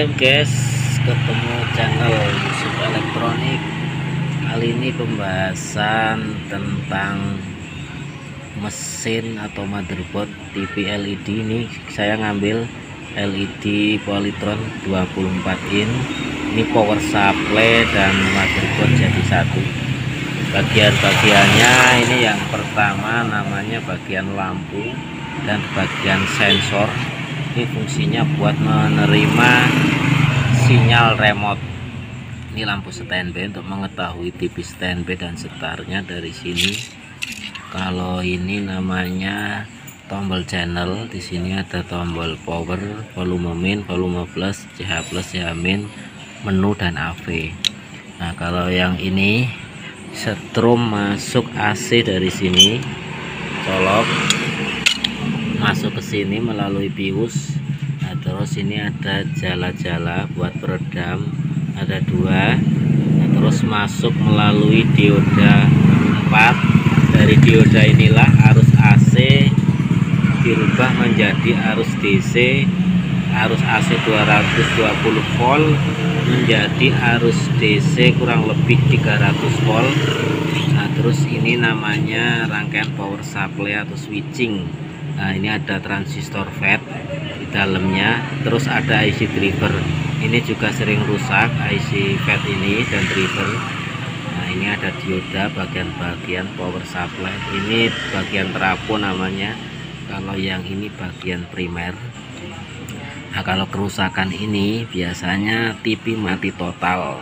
guys, ketemu channel Yusuf Elektronik. Kali ini pembahasan tentang mesin atau motherboard TV LED. Ini saya ngambil LED Polytron 24 in. Ini power supply dan motherboard jadi satu. Bagian-bagiannya ini yang pertama namanya bagian lampu dan bagian sensor. Ini fungsinya buat menerima sinyal remote. Ini lampu standby untuk mengetahui TV standby dan setarnya dari sini. Kalau ini namanya tombol channel, di sini ada tombol power, volume min, volume plus, CH plus, CH min, menu dan AV. Nah, kalau yang ini setrum masuk AC dari sini, colok masuk ke sini melalui bius. Nah, terus ini ada jala-jala buat peredam, ada dua. Nah, terus masuk melalui dioda 4. Dari dioda inilah arus AC dirubah menjadi arus DC, arus AC 220 volt menjadi arus DC kurang lebih 300 volt. Nah, terus ini namanya rangkaian power supply atau switching. Nah, ini ada transistor FET di dalamnya, terus ada IC driver. Ini juga sering rusak IC FET ini dan driver. Nah, ini ada dioda bagian-bagian power supply. Ini bagian trafo namanya. Kalau yang ini bagian primer. Nah, kalau kerusakan ini biasanya TV mati total.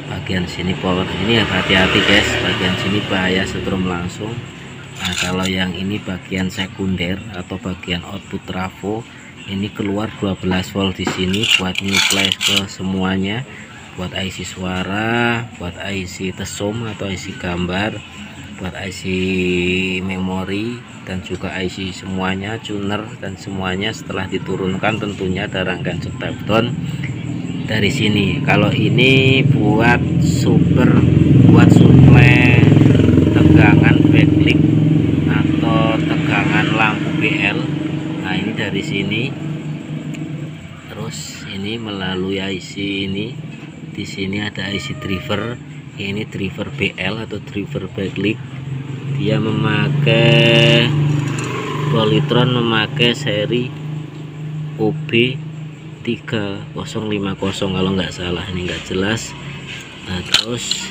Bagian sini power ini hati-hati guys, bagian sini bahaya setrum langsung. Nah, kalau yang ini bagian sekunder atau bagian output trafo, ini keluar 12 volt di sini buat nyuplai ke semuanya, buat IC suara, buat IC tesum atau IC gambar, buat IC memori, dan juga IC semuanya, tuner dan semuanya. Setelah diturunkan tentunya ada rangkaian step down dari sini. Kalau ini buat suplai tegangan backlight atau tegangan lampu BL. Nah, ini dari sini, terus ini melalui IC ini. Di sini ada IC driver. Ini driver BL atau driver backlight. Dia memakai Polytron, memakai seri OB 3050 kalau nggak salah, ini nggak jelas. Nah, terus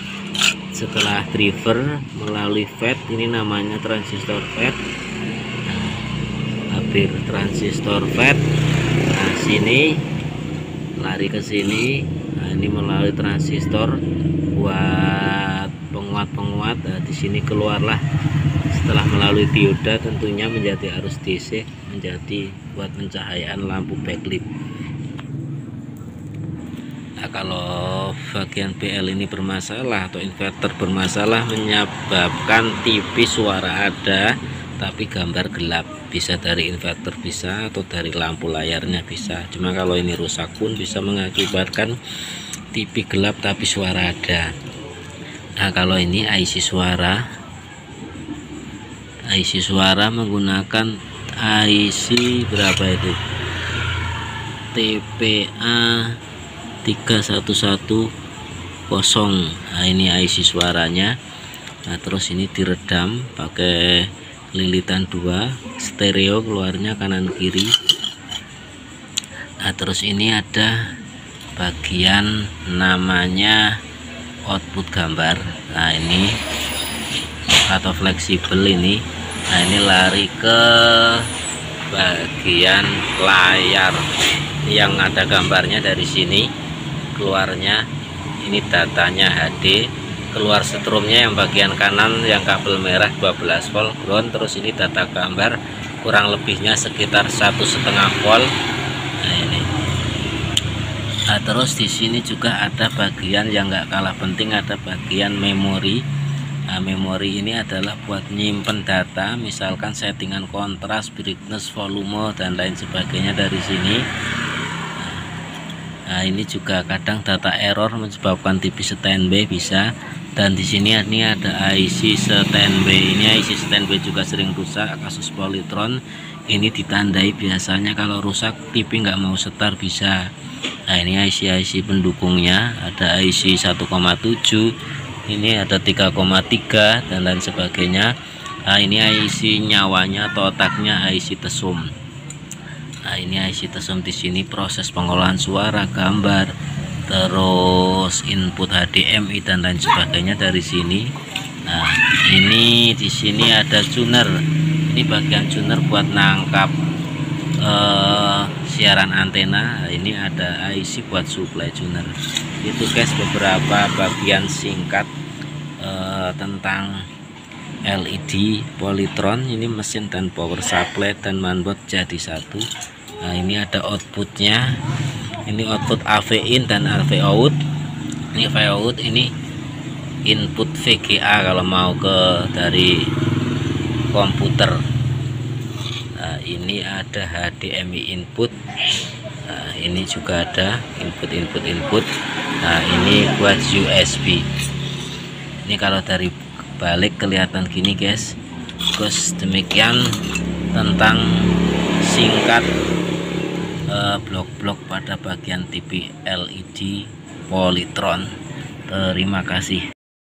setelah driver melalui FET, ini namanya transistor FET. Nah, hampir transistor FET. Nah, sini lari ke sini. Nah, ini melalui transistor buat penguat-penguat. Nah, di sini keluarlah setelah melalui dioda tentunya menjadi arus DC, menjadi buat pencahayaan lampu backlight. Nah, kalau bagian BL ini bermasalah atau inverter bermasalah, menyebabkan TV suara ada tapi gambar gelap, bisa dari inverter bisa, atau dari lampu layarnya bisa. Cuma kalau ini rusak pun bisa mengakibatkan TV gelap tapi suara ada. Nah, kalau ini IC suara menggunakan IC berapa itu, TPA 3110. Nah, ini IC suaranya. Nah, terus ini diredam pakai lilitan 2 stereo, keluarnya kanan kiri. Nah, terus ini ada bagian namanya output gambar. Nah, ini atau fleksibel ini. Nah, ini lari ke bagian layar yang ada gambarnya. Dari sini keluarnya, ini datanya HD, keluar setrumnya yang bagian kanan yang kabel merah 12 volt ground. Terus ini data gambar kurang lebihnya sekitar 1,5 volt. Nah, ini. Nah, terus di sini juga ada bagian yang nggak kalah penting, ada bagian memori. Nah, memori ini adalah buat nyimpen data, misalkan settingan kontras, brightness, volume dan lain sebagainya dari sini. Nah, ini juga kadang data error menyebabkan TV standby bisa. Dan di sini ini ada IC standby. Ini IC standby juga sering rusak kasus Polytron. ini ditandai biasanya kalau rusak TV nggak mau setar bisa. Nah ini IC pendukungnya, ada IC 1,7, ini ada 3,3 dan lain sebagainya. Nah ini IC nyawanya atau otaknya IC tesum. Nah ini IC tesum, di sini proses pengolahan suara, gambar, terus input HDMI dan lain sebagainya dari sini. Nah ini di sini ada tuner, ini bagian tuner buat nangkap siaran antena. Ini ada IC buat supply tuner. Itu guys beberapa bagian singkat tentang LED Polytron. Ini mesin dan power supply dan mainboard jadi satu. Nah ini ada outputnya, ini output AV in dan AV out. Ini AV out, ini input VGA kalau mau ke dari komputer. Nah ini ada HDMI input. Nah ini juga ada input. Nah ini buat USB. Ini kalau dari balik kelihatan gini guys. Terus demikian tentang singkat blok-blok pada bagian TV LED Polytron. Terima kasih.